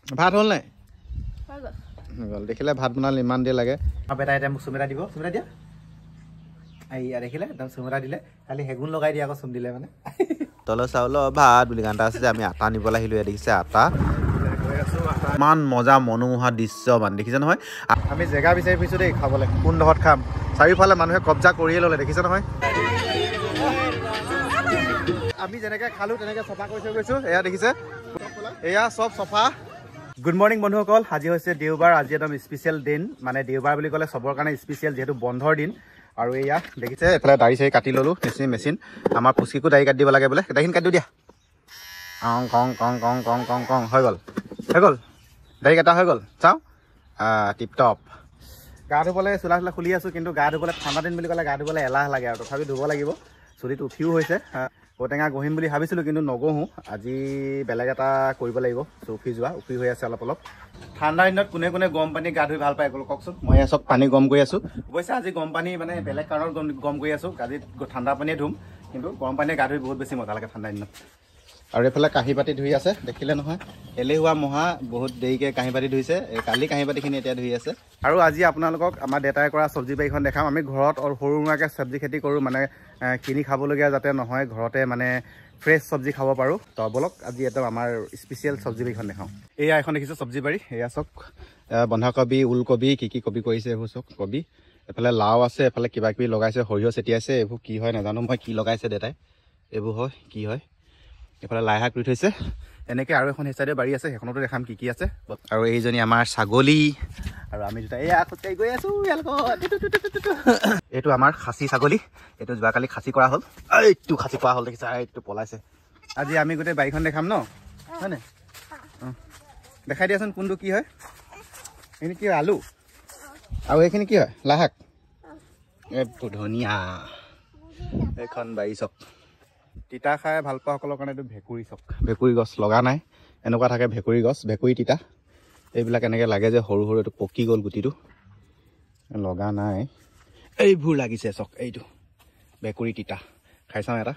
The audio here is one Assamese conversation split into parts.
ভাত হ'ল নাই গ'ল দেখিলে ভাত বনালে ইমান দেৰি লাগে বেটা এতিয়া মোক চুমিতা দিব চুমিতা দিয়া এইয়া দেখিলে একদম চুমিতা দিলে খালি হেগুন লগাই দিয়ে আকৌ চুম দিলে মানে তলৰ চাউলৰ ভাত বুলি গান এটা আছে যে আমি আটা নিবলৈ আহিলোঁ ইয়াত দেখিছে আটা ইমান মজা মনোমোহা দৃশ্য মানে দেখিছে নহয় আমি জেগা বিচাৰি ফুৰিছোঁ দেই খাবলৈ কোনডোখৰত খাম চাৰিওফালে মানুহে কব্জা কৰিয়ে ল'লে দেখিছে নহয় আমি যেনেকৈ খালোঁ তেনেকৈ চফা কৰি থৈ গৈছোঁ এয়া দেখিছে এয়া চব চফা গুড মৰ্ণিং বন্ধুসকল আজি হৈছে দেওবাৰ আজি একদম স্পেচিয়েল দিন মানে দেওবাৰ বুলি ক'লে চবৰ কাৰণে স্পেচিয়েল যিহেতু বন্ধৰ দিন আৰু এয়া দেখিছে এইফালে দাড়ি চাৰি কাটি ল'লোঁ মেচিন আমাৰ পুচিকো দাড়ি কাটি দিব লাগে বোলে দাড়িখিনি কাটি দিয়া কং কং কং কং কং কং হৈ গ'ল দাড়ি কাটা হৈ গ'ল চাওঁ টিপ টপ গা ধুবলৈ চোলা খুলি আছোঁ কিন্তু গা ধুবলৈ ঠাণ্ডা দিন বুলি ক'লে গা ধুবলৈ এলাহ লাগে আৰু তথাপি ধুব লাগিব চুলিটো উঠিও হৈছে ঔটেঙা গহিম বুলি ভাবিছিলোঁ কিন্তু নগহোঁ আজি বেলেগ এটা কৰিব লাগিব উফি হৈ আছে অলপ ঠাণ্ডা দিনত কোনে কোনে গৰম পানী গা ধুই ভাল পায় কওকচোন মই চব পানী গৰম কৰি আছোঁ অৱশ্যে আজি গৰম পানী মানে বেলেগ কাৰণত গৰম কৰি আছোঁ আজি ঠাণ্ডা পানীয়ে ধুম কিন্তু গৰম পানীয়ে গা ধুই বহুত বেছি মজা লাগে ঠাণ্ডা দিনত আৰু এইফালে কাঁহী বাতি ধুই আছে দেখিলে নহয় এলেহুৱা মহা বহুত দেৰিকৈ কাঁহী বাতি ধুইছে কালি কাঁহী বাতিখিনি এতিয়া ধুই আছে আৰু আজি আপোনালোকক আমাৰ দেউতাই কৰা চব্জি বাৰীখন দেখাম আমি ঘৰত সৰু সুৰাকৈ চব্জি খেতি কৰোঁ মানে কিনি খাবলগীয়া যাতে নহয় ঘৰতে মানে ফ্ৰেছ চব্জি খাব পাৰোঁ তো বলক আজি একদম আমাৰ স্পেচিয়েল চব্জি বাৰীখন দেখাওঁ এয়া এখন দেখিছোঁ চব্জি বাৰী এয়া চাওক বন্ধাকবি ওলকবি কি কবি কৰিছে এইবোৰ চাওক কবি এফালে লাও আছে এফালে কিবা কিবি লগাইছে সৰিয়হ ছটিয়াইছে এইবোৰ কি হয় নাজানো মই কি লগাইছে দেউতাই এইবোৰ হয় কি হয় এইফালে লাই শাক ৰুই থৈছে এনেকৈ আৰু এখন সেই চাইডে বাৰী আছে সেইখনতো দেখাম কি আছে আৰু এইজনী আমাৰ ছাগলী আৰু আমি দুটা এয়া খোজকাঢ়ি গৈ আছোঁ ইয়াৰ লগত এইটো আমাৰ খাচী ছাগলী এইটো যোৱাকালি খাচী কৰা হ'ল এইটো খাচী কৰা হ'ল দেখিছা এইটো পলাইছে আজি আমি গোটেই বাৰীখন দেখাম ন হয়নে দেখাই দিয়াচোন কোনটো কি হয় এইখিনি কি হয় আলু আৰু এইখিনি কি হয় লাই শাক এইটো ধনিয়া এইখন বাৰী চক তিতা খাই ভাল পোৱাসকলৰ কাৰণে এইটো ভেকুৰী চক ভেকুৰী গছ লগা নাই এনেকুৱা থাকে ভেকুৰী গছ ভেকুৰী তিতা এইবিলাক এনেকৈ লাগে যে সৰু সৰু এইটো পকি গ'ল গুটিটো লগা নাই এইবোৰ লাগিছে চক এইটো ভেকুৰী তিতা খাই চাওঁ এটা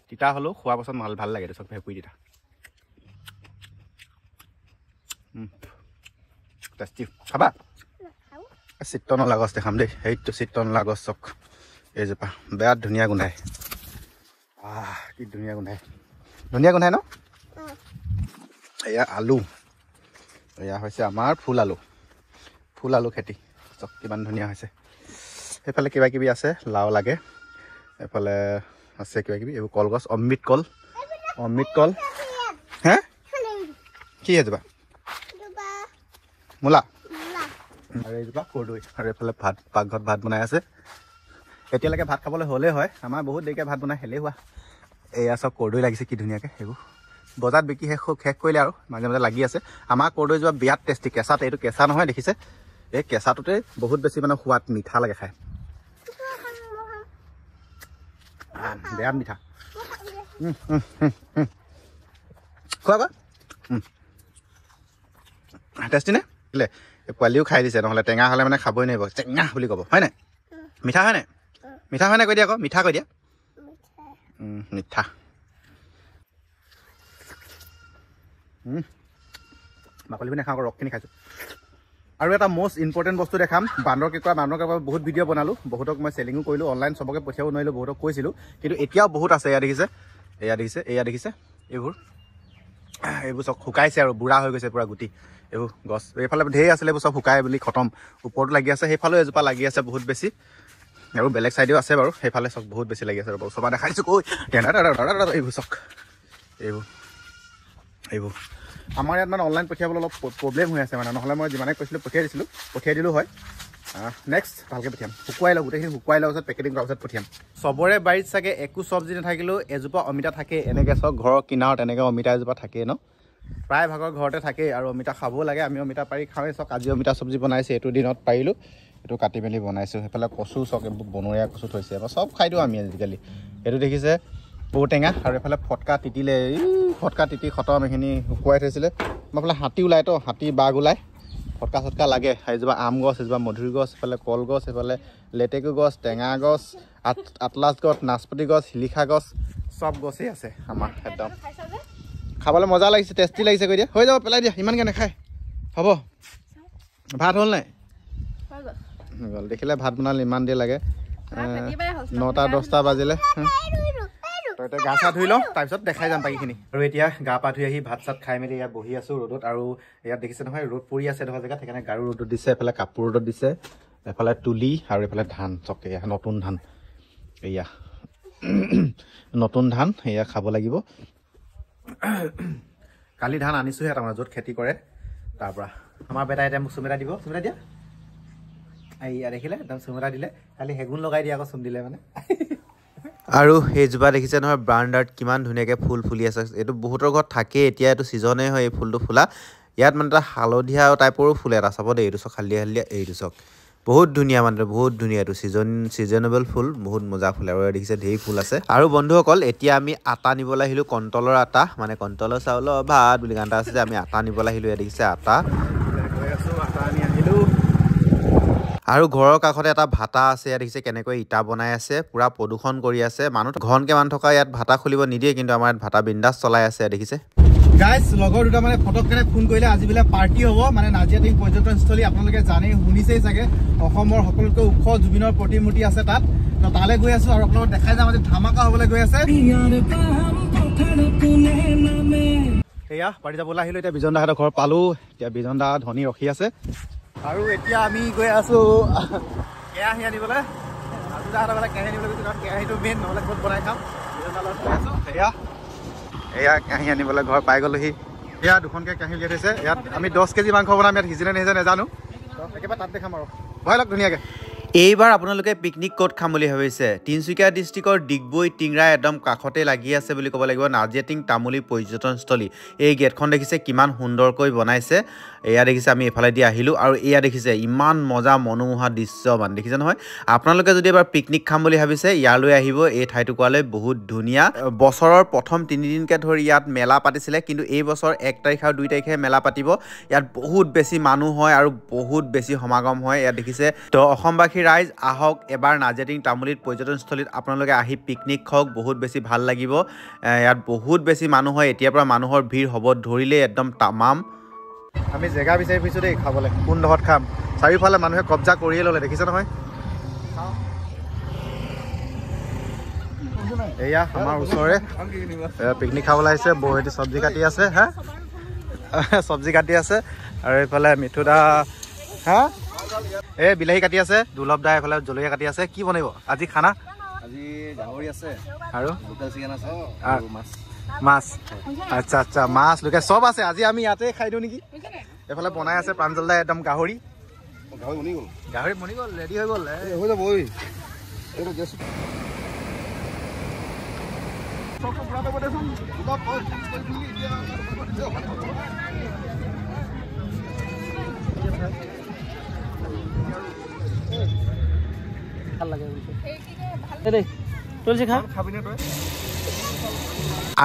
তিতা হ'লেও খোৱাৰ পাছত ভাল লাগে এইটো চক ভেকুৰী তিতা টেষ্টি খাবা চিত্ৰনলা গছ দেখাম দেই সেইটো চিত্ৰনলা গছ চক এইজোপা বিৰাট ধুনীয়া গোন্ধাই কি ধুনীয়া গোন্ধাই ন এয়া আলু এয়া হৈছে আমাৰ ফুল আলু খেতি চব কিমান ধুনীয়া হৈছে সেইফালে কিবা কিবি আছে লাও লাগে এইফালে আছে কিবা কিবি এইবোৰ কলগছ অমৃত কল হে কি এজোপা মূলা আৰু এইজোপা কৰ্দৈ আৰু এইফালে পাকঘৰত ভাত বনাই আছে এতিয়ালৈকে ভাত খাবলৈ হ'লেই হয় আমাৰ বহুত দেৰিকৈ ভাত বনাই হেলেই হোৱা এয়া চব কৰ্দৈ লাগিছে কি ধুনীয়াকৈ সেইবোৰ বজাৰত বিকি শেষ কৰিলে আৰু মাজে মাজে লাগি আছে আমাৰ কৰ্দৈ যোৱা বিৰাট টেষ্টি কেঁচাত এইটো কেঁচা নহয় দেখিছে এই কেঁচাটোতে বহুত বেছি মানে সোৱাদ মিঠা লাগে খাই বিৰাট মিঠা খোৱা টেষ্টি নে বোলে পোৱালিও খাই দিছে নহ'লে টেঙা হ'লে মানে খাবই নোৱাৰিব টেঙা বুলি ক'ব হয় নাই মিঠা হয় নাই কৈ দিয়া আকৌ মিঠা কৈ দিয়া মিঠা বাকলি পিনে খাওঁ ৰসখিনি খাইছোঁ আৰু এটা মষ্ট ইম্পৰ্টেণ্ট বস্তু দেখাম বান্দৰ কেঁকুৰা বহুত ভিডিঅ' বনালোঁ বহুতক মই চেলিঙো কৰিলোঁ অনলাইন চবকে পঠিয়াব নোৱাৰিলোঁ বহুতক কৈছিলোঁ কিন্তু এতিয়াও বহুত আছে এয়া দেখিছে এইবোৰ চব শুকাইছে আৰু বুঢ়া হৈ গৈছে পূৰা গুটি এইবোৰ গছ এইফালে ঢেৰ আছিলে এইবোৰ চব শুকাই বুলি খতম ওপৰতো লাগি আছে সেইফালেও এজোপা লাগি আছে বহুত বেছি আৰু বেলেগ চাইডেও আছে বাৰু সেইফালে চক বহুত বেছি লাগি আছে বাৰু চবা দেখাইছোঁ কৈ এইবোৰ চক এইবোৰ আমাৰ ইয়াত মানে অনলাইন পঠিয়াবলৈ অলপ প্ৰব্লেম হৈ আছে মানে নহ'লে মই যিমানে কৈছিলোঁ পঠিয়াই দিলোঁ হয় নেক্সট ভালকৈ পঠিয়াম শুকুৱাই লওঁ গোটেইখিনি শুকুৱাই লোৱাৰ পিছত পেকেটিং কৰাৰ পিছত পঠিয়াম চবৰে বাৰীত চাগে একো চব্জি নাথাকিলেও এজোপা অমিতা থাকে এনেকৈ চব ঘৰৰ কিনাৰত এনেকৈ অমিতা এজোপা থাকেই ন প্ৰায় ভাগৰ ঘৰতে থাকেই আৰু অমিতা খাবও লাগে আমি অমিতা পাৰি খাওঁৱেই চক আজি অমিতা চব্জি বনাইছে এইটো দিনত পাৰিলোঁ এইটো কাটি মেলি বনাইছোঁ সেইফালে কচু চক এইবোৰ বনৰীয়া কচু থৈছে চব খাই দিওঁ আমি আজিকালি এইটো দেখিছে ঔটেঙা আৰু এইফালে ফটকা তিতিলে ফটকা তিতি খতম এইখিনি শুকুৱাই থৈছিলে মই এইফালে হাতী ওলাইতো হাতী বাঘ ওলায় ফটকা লাগে এইজোপা আম গছ এজোপা মধুৰি গছ এইফালে কলগছ এইফালে লেটেকু গছ টেঙা গছ আটলাছ গছ নাচপতি গছ শিলিখা গছ চব গছেই আছে আমাৰ একদম খাবলৈ মজা লাগিছে টেষ্টি লাগিছে কৈ দিয়া হৈ যাব পেলাই দিয়া ইমানকৈ নাখায় হ'ব ভাত হ'ল নাই গ'ল দেখিলে ভাত বনালে ইমান দেৰি লাগে 9টা 10টা বাজিলে তই গা চা ধুই লওঁ তাৰপিছত দেখাই যাম বাকীখিনি আৰু এতিয়া গা পা ধুই আহি ভাত চাত খাই মেলি ইয়াত বহি আছোঁ ৰ'দত আৰু ইয়াত দেখিছে নহয় ৰ'দ পৰি আছে এডোখৰ জেগাত সেইকাৰণে গাৰু ৰ'দত দিছে এফালে কাপোৰ ৰ'দত দিছে এফালে তুলি আৰু এফালে ধান চকে নতুন ধান এয়া নতুন ধান এয়া খাব লাগিব কালি ধান আনিছোঁহে তাৰমানে য'ত খেতি কৰে তাৰপৰা আমাৰ বেটাই এতিয়া মোক চুমেটা দিব চুমেটা দিয়া এয়া দেখিলে একদম চুমেটা দিলে কালি হেগুন লগাই দিয়ে আকৌ চুম দিলে মানে আৰু সেইজোপা দেখিছে নহয় বাৰাণ্ডাত কিমান ধুনীয়াকৈ ফুল ফুলি আছে এইটো বহুতৰ ঘৰত থাকেই এতিয়া এইটো ছিজনেই হয় এই ফুলটো ফুলা ইয়াত মানে এটা হালধীয়া টাইপৰো ফুল এটা চাব দেই এইটো চক হালধীয়া এইটো চক বহুত ধুনীয়া মানে বহুত ধুনীয়া এইটো ছিজনেবল ফুল বহুত মজা ফুল আৰু দেখিছে ঢেৰ ফুল আছে আৰু বন্ধুসকল এতিয়া আমি আটা নিবলৈ আহিলোঁ কণ্ট্ৰলৰ আটা মানে কণ্ট্ৰলৰ চাউলৰ ভাত বুলি গান এটা আছে যে আমি আটা নিবলৈ আহিলোঁ ইয়াত দেখিছে আটা আমি আহিলোঁ আৰু ঘৰৰ কাষতে এটা ভাটা আছে ইয়াত দেখিছে কেনেকৈ ইটা বনাই আছে পুৰা প্ৰদূষণ কৰি আছে মানুহ ঘনকৈ মানুহ থকা ইয়াত ভাটা খুলিব নিদিয়ে কিন্তু আমাৰ ইয়াত ভাটা বিন্দাছ চলাই আছে দেখিছে গাইজ লগৰ দুটা মানে ফটককৈ ফোন কৰিলে আজি বোলে পাৰ্টি হ'ব মানে নাজিৰা টিং পৰ্যটনস্থলী আপোনালোকে জানেই শুনিছেই চাগে অসমৰ সকলোতকৈ ওখ জুবিনৰ প্ৰতিমূৰ্তি আছে তাত তো তালৈ গৈ আছোঁ আৰু আপোনালোকক দেখাই যাম আজি ধামাকা হ'বলৈ গৈ আছে সেয়া পাৰ্টি যাবলৈ আহিলোঁ এতিয়া বিজন দাহঁতৰ ঘৰ পালোঁ এতিয়া বিজন দা ধনী ৰখি আছে আৰু এতিয়া আমি গৈ আছোঁ কেৰাহী আনিবলৈ আজি দাহঁতৰ বোলে কেৰাহী আনিবলৈ গৈছোঁ কাৰণ কেৰাহীটো মেইন নহ'লে ক'ত বনাই খাম বিজন দালৈ গৈ আছোঁ এয়া কেৰাহী আনিবলৈ ঘৰ পাই গ'লোহি এয়া দুখনকৈ কেৰাহী উলিয়াই থৈছে ইয়াত আমি 10 কেজি মাংস বনাম ইয়াত সিজিলে নিসিজে নাজানো একেবাৰে তাত দেখাম আৰু ভয় লওক ধুনীয়াকৈ এইবাৰ আপোনালোকে পিকনিক ক'ত খাম বুলি ভাবিছে তিনিচুকীয়া ডিষ্ট্ৰিক্টৰ ডিগবৈ টিংৰা একদম কাষতে লাগি আছে বুলি ক'ব লাগিব নাজিৰা টিং তামুলী পৰ্যটনস্থলী এই গেটখন দেখিছে কিমান সুন্দৰকৈ বনাইছে এয়া দেখিছে আমি এফালে দি আহিলোঁ আৰু এয়া দেখিছে ইমান মজা মনোমোহা দৃশ্য মানে দেখিছে নহয় আপোনালোকে যদি এবাৰ পিকনিক খাম বুলি ভাবিছে ইয়ালৈ আহিব এই ঠাইটুকুৰালৈ বহুত ধুনীয়া বছৰৰ প্ৰথম 3 দিনকৈ ধৰি ইয়াত মেলা পাতিছিলে কিন্তু এই বছৰ 1 তাৰিখ আৰু 2 তাৰিখে মেলা পাতিব ইয়াত বহুত বেছি মানুহ হয় আৰু বহুত বেছি সমাগম হয় ইয়াত দেখিছে তো অসমবাসী ৰাইজ আহক এবাৰ নাজিৰা টিং তামুলীত পৰ্যটনস্থলীত আপোনালোকে আহি পিকনিক খাওক বহুত বেছি ভাল লাগিব ইয়াত বহুত বেছি মানুহ হয় এতিয়াৰ পৰা মানুহৰ ভিৰ হ'ব ধৰিলে একদম তামাম আমি জেগা বিচাৰি ফুৰিছোঁ দেই খাবলৈ কোনডোখৰত খাম চাৰিওফালে মানুহে কব্জা কৰিয়ে ল'লে দেখিছে নহয় এয়া আমাৰ ওচৰৰে পিকনিক খাবলৈ আহিছে বৌহেঁতি চব্জি কাটি আছে হা চব্জি কাটি আছে আৰু এইফালে মিঠু দা হা এই বিলাহী কাটি আছে দুৰ্লভ দা এইফালে জলকীয়া কাটি আছে কি বনাব আজি খানা আজি গাহৰি আছে আৰু লোকেল চিকেন আছে আৰু মাছ মাছ আচ্ছা আচ্ছা মাছ লোকেল চব আছে আজি আমি ইয়াতে খাই দিওঁ নেকি এইফালে বনাই আছে প্ৰাঞ্জল দাই একদম গাহৰি বনি গ'ল ৰেডি হৈ গ'ল হৈ যাব ঐ এইটো গেছ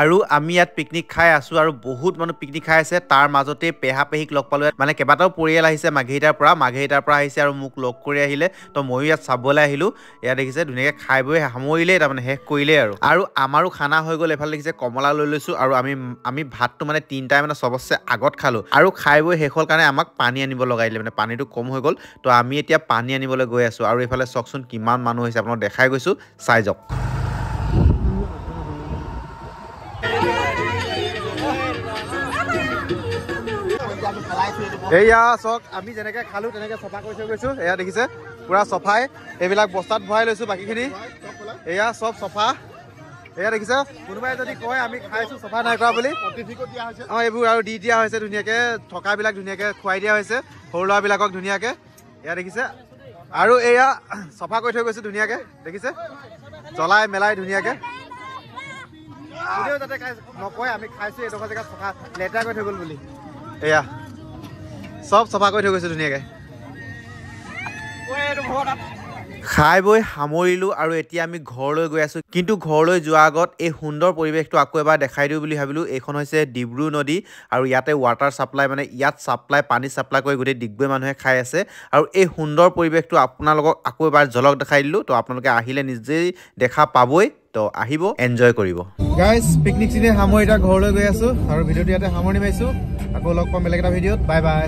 আৰু আমি ইয়াত পিকনিক খাই আছোঁ আৰু বহুত মানুহ পিকনিক খাই আছে তাৰ মাজতে পেহা পেহীক লগ পালোঁ মানে কেইবাটাও পৰিয়াল আহিছে মাঘেৰিটাৰ পৰা আহিছে আৰু মোক লগ কৰি আহিলে তো ময়ো ইয়াত চাবলৈ আহিলোঁ ইয়াত দেখিছে ধুনীয়াকৈ খাই বৈ সামৰিলেই তাৰমানে শেষ কৰিলেই আৰু আমাৰো খানা হৈ গ'ল এইফালে দেখিছে কমলা লৈ লৈছোঁ আৰু আমি ভাতটো মানে 3টাই মানে চবতছে আগত খালোঁ আৰু খাই বৈ শেষ হ'ল কাৰণে আমাক পানী আনিব লগাই দিলে মানে পানীটো কম হৈ গ'ল তো আমি এতিয়া পানী আনিবলৈ গৈ আছোঁ আৰু এইফালে চাওকচোন কিমান মানুহ হৈছে আপোনাক দেখাই গৈছোঁ চাই যাওক এয়া চাওক আমি যেনেকৈ খালোঁ তেনেকৈ চফা কৰি থৈ গৈছোঁ এয়া দেখিছে পূৰা চফাই এইবিলাক বস্তাত ভৰাই লৈছোঁ বাকীখিনি এয়া চব চফা এয়া দেখিছে কোনোবাই যদি কয় আমি খাইছোঁ চফা নাই কৰা বুলি অঁ এইবোৰ আৰু দি দিয়া হৈছে ধুনীয়াকৈ থকাবিলাক ধুনীয়াকৈ খুৱাই দিয়া হৈছে সৰু ল'ৰাবিলাকক ধুনীয়াকৈ এয়া দেখিছে আৰু এয়া চফা কৰি থৈ গৈছোঁ ধুনীয়াকৈ দেখিছে জ্বলাই মেলাই ধুনীয়াকৈ কোনেও যাতে নকয় আমি খাইছোঁ এইডোখৰ জেগাত চফা লেতেৰা কৰি থৈ গ'ল বুলি এয়া চব চফা কৰি থৈ গৈছোঁ ধুনীয়াকৈ খাই বৈ সামৰিলোঁ আৰু এতিয়া আমি ঘৰলৈ গৈ আছোঁ কিন্তু ঘৰলৈ যোৱাৰ আগত এই সুন্দৰ পৰিৱেশটো আকৌ এবাৰ দেখাই দিওঁ বুলি ভাবিলোঁ এইখন হৈছে ডিব্ৰু নদী আৰু ইয়াতে ৱাটাৰ ছাপ্লাই মানে ইয়াত পানী ছাপ্লাই কৰি গোটেই ডিগবৈ মানুহে খাই আছে আৰু এই সুন্দৰ পৰিৱেশটো আপোনালোকক আকৌ এবাৰ ঝলক দেখাই দিলোঁ তো আপোনালোকে আহিলে নিজেই দেখা পাবই তো আহিব এনজয় কৰিব গাইজ পিকনিক চিনে সামৰি এতিয়া ঘৰলৈ গৈ আছো আৰু ভিডিঅ'টো ইয়াতে সামৰণি মাৰিছো আকৌ লগ পাম বেলেগ এটা ভিডিঅ'ত বাই বাই